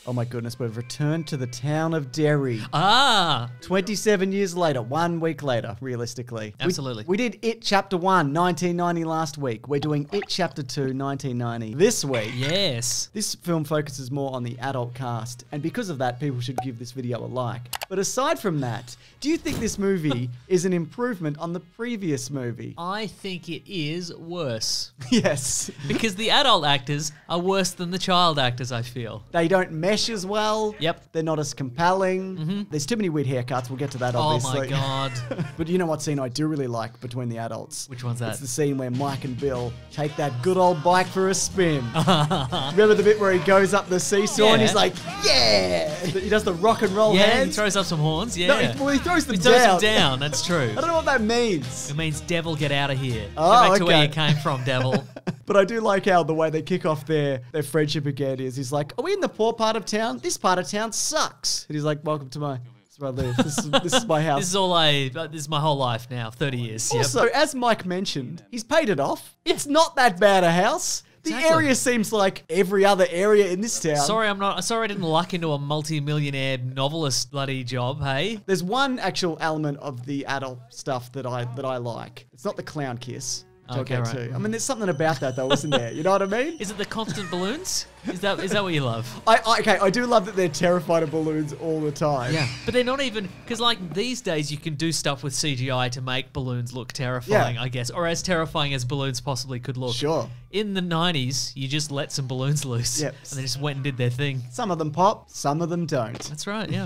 Oh my goodness, we've returned to the town of Derry. Ah! 27 years later, 1 week later, realistically. Absolutely. We did It Chapter 1, 1990 last week. We're doing It Chapter 2, 1990 this week. Yes. This film focuses more on the adult cast, and because of that, people should give this video a like. But aside from that, do you think this movie is an improvement on the previous movie? I think it is worse. Yes. Because the adult actors are worse than the child actors, I feel. They don't mesh as well. Yep. They're not as compelling. There's too many weird haircuts. We'll get to that, obviously. Oh my God. But you know what scene I do really like between the adults? Which one's that? It's the scene where Mike and Bill take that good old bike for a spin. Remember the bit where he goes up the seesaw and he's like, yeah! He does the rock and roll hands. He throws up some horns, yeah. No, he throws them He down. throws them down, that's true. I don't know what that means. It means devil, get out of here. Oh, Go back to where okay. you came from, devil. But I do like how the way they kick off their friendship again is he's like, are we in the poor part of town? This part of town sucks. And he's like, welcome to my... This is where I live. This is my house. This is my whole life now, 30 years. Yep. Also, as Mike mentioned, he's paid it off. It's not that bad a house. The Exactly. area seems like every other area in this town. Sorry I didn't luck into a multi-millionaire novelist bloody job, hey? There's one actual element of the adult stuff that I like. It's not the clown kiss. Which I'll Okay, get right. to. I mean, there's something about that though, isn't there? You know what I mean? Is it the constant balloons? Is that what you love? I do love that they're terrified of balloons all the time. Yeah, but they're not even, because like these days you can do stuff with CGI to make balloons look terrifying, Yeah. I guess, or as terrifying as balloons possibly could look. Sure. In the 90s, you just let some balloons loose, Yep. and they just went and did their thing. Some of them pop, some of them don't. That's right, yeah.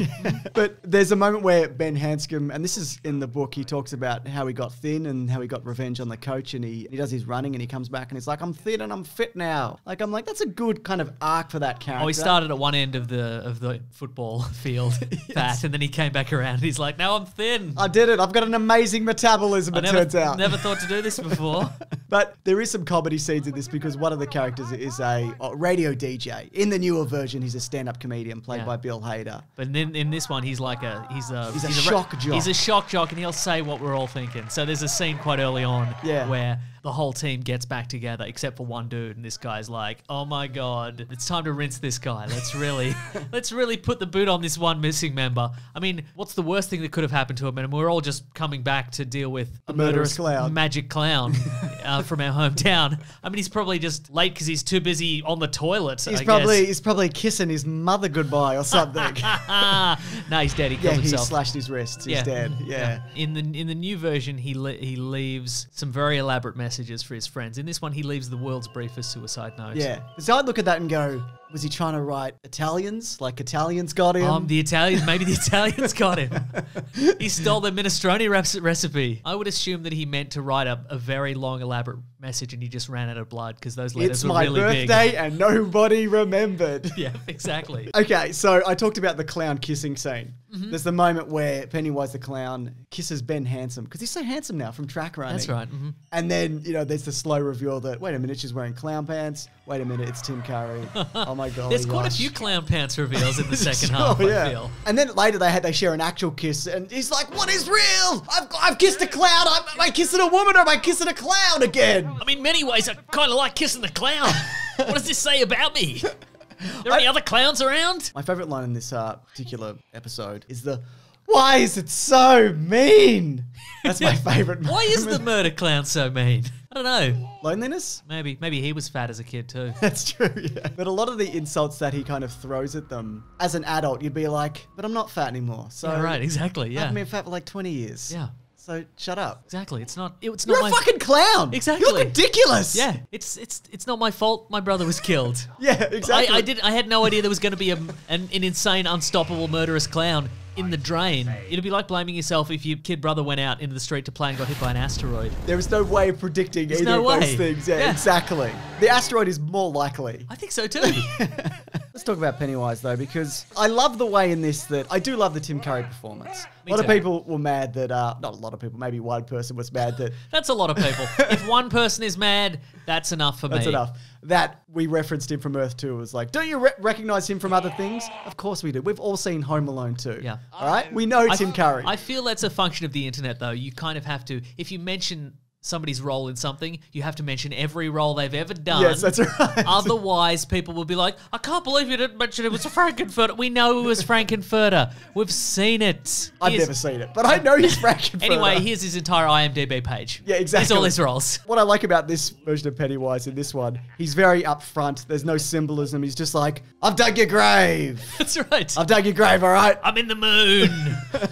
But there's a moment where Ben Hanscom, and this is in the book, he talks about how he got thin and how he got revenge on the coach, and he does his running and he comes back and he's like, I'm thin and I'm fit now. Like, I'm like, that's a good kind of arc for that character. Oh, he started at one end of the football field, fat, and then he came back around and he's like, now I'm thin. I did it. I've got an amazing metabolism, turns out. Never thought to do this before. But there is some comedy scenes in this because one of the characters is a radio DJ. In the newer version, he's a stand-up comedian played by Bill Hader. But in this one, he's a shock jock. He's a shock jock, and he'll say what we're all thinking. So there's a scene quite early on where the whole team gets back together except for one dude, and this guy's like, "Oh my God, it's time to rinse this guy. Let's really put the boot on this one missing member." I mean, what's the worst thing that could have happened to him? And we're all just coming back to deal with a murderous clown. magic clown from our hometown. I mean, he's probably just late because he's too busy on the toilet. He's probably kissing his mother goodbye or something. No, he's dead. He killed He himself. slashed his wrists. He's dead. Yeah. In the new version, he leaves some very elaborate messages for his friends. In this one, he leaves the world's briefest suicide note. Yeah. So I'd look at that and go, was he trying to write Italians? Like Italians got him? Maybe the Italians got him. He stole the minestrone recipe. I would assume that he meant to write a very long, elaborate message and he just ran out of blood because those letters were really big. It's my birthday and nobody remembered. Yeah, exactly. Okay, so I talked about the clown kissing scene. There's the moment where Pennywise the clown kisses Ben Handsome because he's so handsome now from track running. That's right. And then, there's the slow reveal that, wait a minute, she's wearing clown pants. Wait a minute, it's Tim Curry. Oh my God. There's quite a few clown pants reveals in the second half, I feel. And then later they share an actual kiss and he's like, what is real? I've kissed a clown. Am I kissing a woman or am I kissing a clown again? I mean, many ways I kind of like kissing the clown. What does this say about me? Are there any other clowns around? My favorite line in this particular episode is why is it so mean? That's my favorite moment. Why is the murder clown so mean? I don't know. Loneliness? Maybe he was fat as a kid too. That's true, yeah. But a lot of the insults that he kind of throws at them, as an adult, you'd be like, but I'm not fat anymore. So yeah, right, exactly, yeah. I've been fat for like 20 years. Yeah. So shut up. Exactly. It's not You're a fucking clown. Exactly. You look ridiculous. Yeah. It's not my fault. My brother was killed. Yeah, exactly. I had no idea there was going to be an insane, unstoppable, murderous clown in the drain. It'd be like blaming yourself if your kid brother went out into the street to play and got hit by an asteroid. There is no way of predicting either of those things. Yeah, exactly. The asteroid is more likely. I think so too. Let's talk about Pennywise though, because I love the way in this that I do love the Tim Curry performance. A lot of people were mad that, not a lot of people, maybe one person was mad that. That's a lot of people. If one person is mad, that's enough for me. That's enough. That we referenced him from Earth 2. It was like, don't you recognize him from other things? Of course we do. We've all seen Home Alone 2. Yeah. All right? We know Tim Curry. I feel that's a function of the internet though. You kind of have to, if you mention somebody's role in something, you have to mention every role they've ever done. Yes, that's right. Otherwise, people will be like, I can't believe you didn't mention it was Frankenfurter. We know it was Frankenfurter. We've seen it. I've never seen it, but I know he's Frankenfurter. Anyway, here's his entire IMDb page. Yeah, exactly. Here's all his roles. What I like about this version of Pennywise in this one, he's very upfront. There's no symbolism. He's just like, I've dug your grave. That's right. I've dug your grave, all right? I'm in the moon.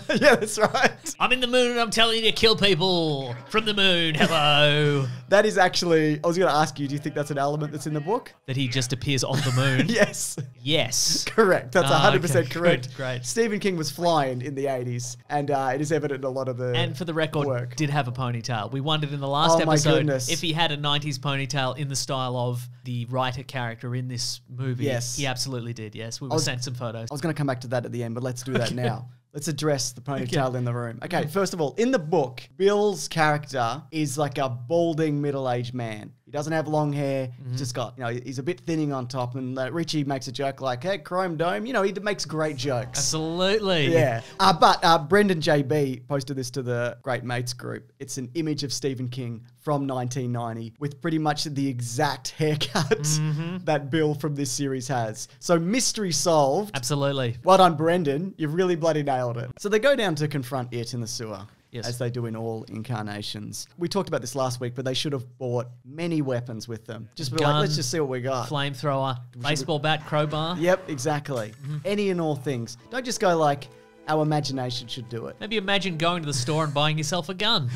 Yeah, that's right. I'm in the moon and I'm telling you to kill people from the moon. Hello. That is actually, I was going to ask you, do you think that's an element that's in the book? That he just appears on the moon? Yes. Yes. Correct. That's 100% correct. Good, great. Stephen King was flying in the 80s, and it is evident in a lot of the And for the record, work. did have a ponytail. We wondered in the last Oh my episode goodness. if he had a 90s ponytail in the style of the writer character in this movie. Yes. He absolutely did, yes. We were sent some photos. I was going to come back to that at the end, but let's do that now. Let's address the ponytail in the room. Okay, first of all, in the book, Bill's character is like a balding middle-aged man. He doesn't have long hair. He's just got, he's a bit thinning on top. And Richie makes a joke like, hey, Chrome Dome. He makes great jokes. Absolutely. Yeah. But Brendan JB posted this to the Great Mates group. It's an image of Stephen King from 1990 with pretty much the exact haircut that Bill from this series has. So mystery solved. Absolutely. Well done, Brendan. You've really bloody nailed it. So they go down to confront it in the sewer. Yes. As they do in all incarnations. We talked about this last week, but they should have bought many weapons with them. Just be Gun, like, let's just see what we got. Flamethrower, baseball bat, crowbar. Yep, exactly. Any and all things. Don't just go like, our imagination should do it. Maybe imagine going to the store and buying yourself a gun.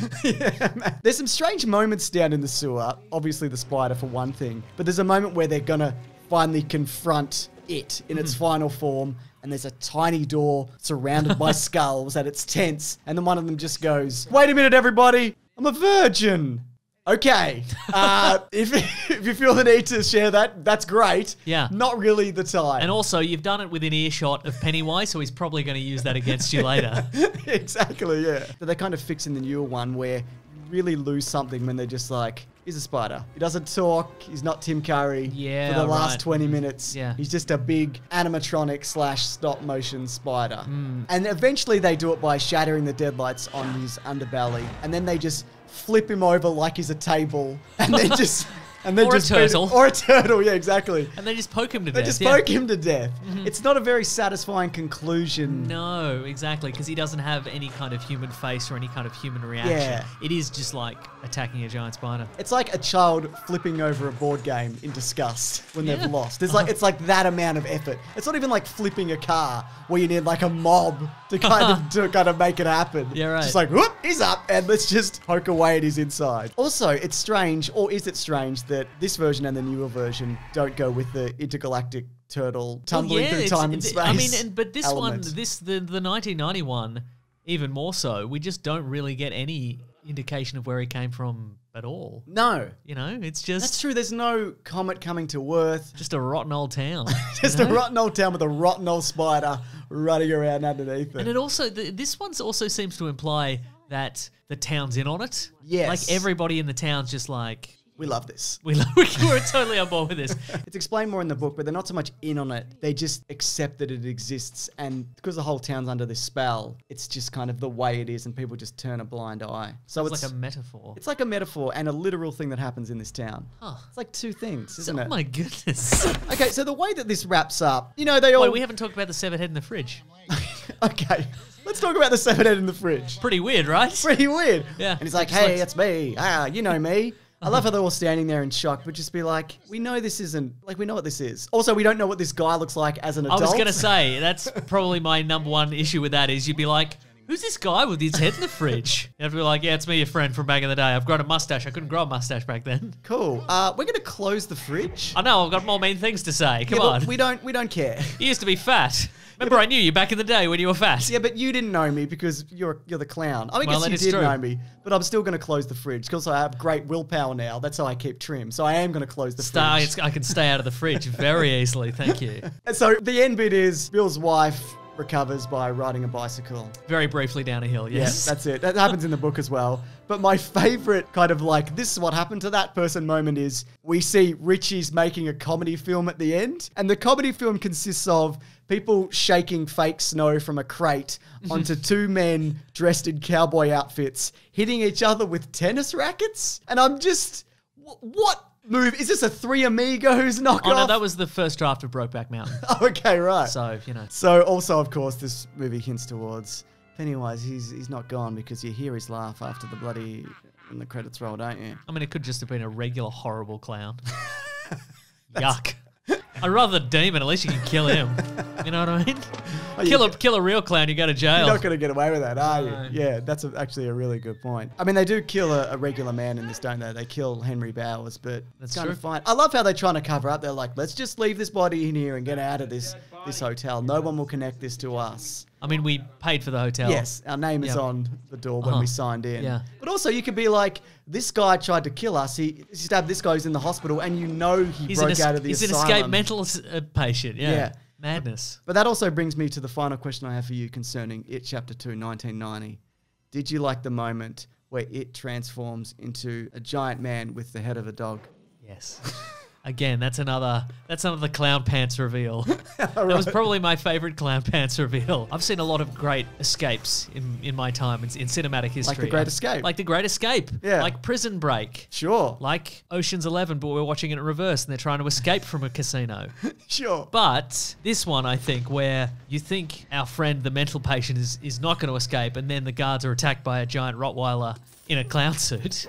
There's some strange moments down in the sewer. Obviously the spider for one thing. But there's a moment where they're going to finally confront it in its final form. And there's a tiny door surrounded by skulls and it's tense. And then one of them just goes, wait a minute, everybody. I'm a virgin. Okay. If you feel the need to share that, that's great. Yeah. Not really the time. And also, you've done it within earshot of Pennywise, so he's probably going to use that against you later. Exactly, yeah. But they kind of fix in the newer one where you really lose something when they're just like, he's a spider. He doesn't talk. He's not Tim Curry for the last 20 minutes. Yeah. He's just a big animatronic / stop motion spider. And eventually they do it by shattering the deadlights on his underbelly. And then they just flip him over like he's a table. And then just... And then or just a turtle. Or a turtle, yeah, exactly. And they just poke him to death. They just poke him to death. It's not a very satisfying conclusion. No, exactly, because he doesn't have any kind of human face or any kind of human reaction. Yeah. It is just like attacking a giant spider. It's like a child flipping over a board game in disgust when they've lost. It's like that amount of effort. It's not even like flipping a car where you need like a mob to kind of make it happen. Yeah, right. Just like, whoop, he's up, and let's just poke away at his inside. Also, it's strange, or is it strange, that this version and the newer version don't go with the intergalactic turtle tumbling through time and space. I mean, but this element. one, the 1990 one, even more so, we just don't really get any indication of where he came from at all. No. It's just... That's true. There's no comet coming to Earth. Just a rotten old town. Just a rotten old town with a rotten old spider running around underneath it. And it also, this one also seems to imply that the town's in on it. Yes. Like everybody in the town's just like... We love this. We're totally on board with this. It's explained more in the book, but they're not so much in on it. They just accept that it exists. And because the whole town's under this spell, it's just kind of the way it is and people just turn a blind eye. So it's like a metaphor. It's like a metaphor and a literal thing that happens in this town. Huh. It's like two things, isn't it? Oh my goodness. Okay, so the way that this wraps up, they all... Wait, we haven't talked about the severed head in the fridge. Okay. Let's talk about the severed head in the fridge. Pretty weird, right? Pretty weird. Yeah. And he's like, hey, it's me. You know me. I love how they're all standing there in shock, but just be like, we know this isn't, like, we know what this is. Also, we don't know what this guy looks like as an adult. I was going to say, that's probably my number one issue with that is you'd be like, who's this guy with his head in the fridge? You have to be like, yeah, it's me, your friend from back in the day. I've grown a mustache. I couldn't grow a mustache back then. Cool. We're going to close the fridge. I know, I've got more mean things to say. Come on. We don't care. You used to be fat. Remember, I knew you back in the day when you were fat. Yeah, but you didn't know me because you're the clown. I Well, guess you did know me, but I'm still going to close the fridge because I have great willpower now. That's how I keep trim. So I am going to close the fridge. I can stay out of the fridge very easily, thank you. And so the end bit is Bill's wife recovers by riding a bicycle. Very briefly down a hill, yes. Yes, that's it. That happens in the book as well. But my favorite kind of like, this is what happened to that person moment is we see Richie's making a comedy film at the end. And the comedy film consists of people shaking fake snow from a crate onto two men dressed in cowboy outfits, hitting each other with tennis rackets. And I'm just, what move? Is this a Three Amigos knockoff? Oh, no, that was the first draft of Brokeback Mountain. Okay, right. So, you know. So also, of course, this movie hints towards Pennywise. He's not gone because you hear his laugh after the bloody, when the credits roll, don't you? I mean, it could just have been a regular horrible clown. Yuck. I'd rather the demon. At least you can kill him. You know what I mean? Kill a real clown, you go to jail. You're not going to get away with that, are you? Yeah, that's actually a really good point. I mean, they do kill a regular man in this, don't they? They kill Henry Bowers, but it's kind of fine. I love how they're trying to cover up. They're like, let's just leave this body in here and get out of this hotel. No one will connect this to us. I mean, we paid for the hotel. Yes, our name is on the door when we signed in. Yeah. But also, you could be like, this guy tried to kill us. He stabbed this guy who's in the hospital, and you know he's broke out of the asylum. He's an escaped mental patient. Yeah. Madness. But that also brings me to the final question I have for you concerning It Chapter 2, 1990. Did you like the moment where it transforms into a giant man with the head of a dog? Yes. Again, that's another clown pants reveal. That was probably my favorite clown pants reveal. I've seen a lot of great escapes in my time in cinematic history. Like The Great Escape. Like The Great Escape. Yeah. Like Prison Break. Sure. Like Ocean's 11, but we're watching it in reverse and they're trying to escape from a casino. Sure. But this one, I think, where you think our friend, the mental patient, is not going to escape, and then the guards are attacked by a giant Rottweiler in a clown suit.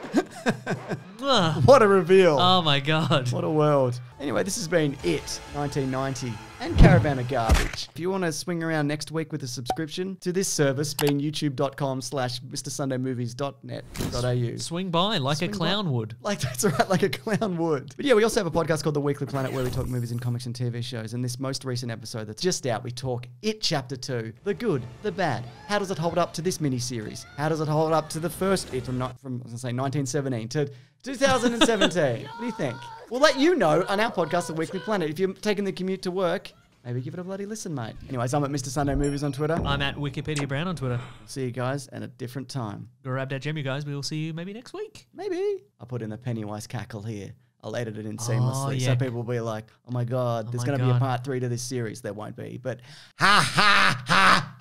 What a reveal. Oh my God. What a world. Anyway, this has been It, 1990, and Caravan of Garbage. If you want to swing around next week with a subscription to this service, being youtube.com/mrsundaymovies.net.au. Swing by like a clown would. Like, that's right, like a clown would. But yeah, we also have a podcast called The Weekly Planet where we talk movies and comics and TV shows. And this most recent episode that's just out, we talk It Chapter 2, the good, the bad. How does it hold up to this miniseries? How does it hold up to the first It from I was going to say 1917 to 2017? What do you think? We'll let you know on our podcast, The Weekly Planet. If you're taking the commute to work, maybe give it a bloody listen, mate. Anyways, I'm at Mr. Sunday Movies on Twitter. I'm at Wikipedia Brown on Twitter. See you guys at a different time. Grab that gem, you guys. We will see you maybe next week. Maybe. I'll put in the Pennywise cackle here. I'll edit it in seamlessly. So people will be like, oh my God, there's going to be a part 3 to this series. There won't be, but ha ha ha.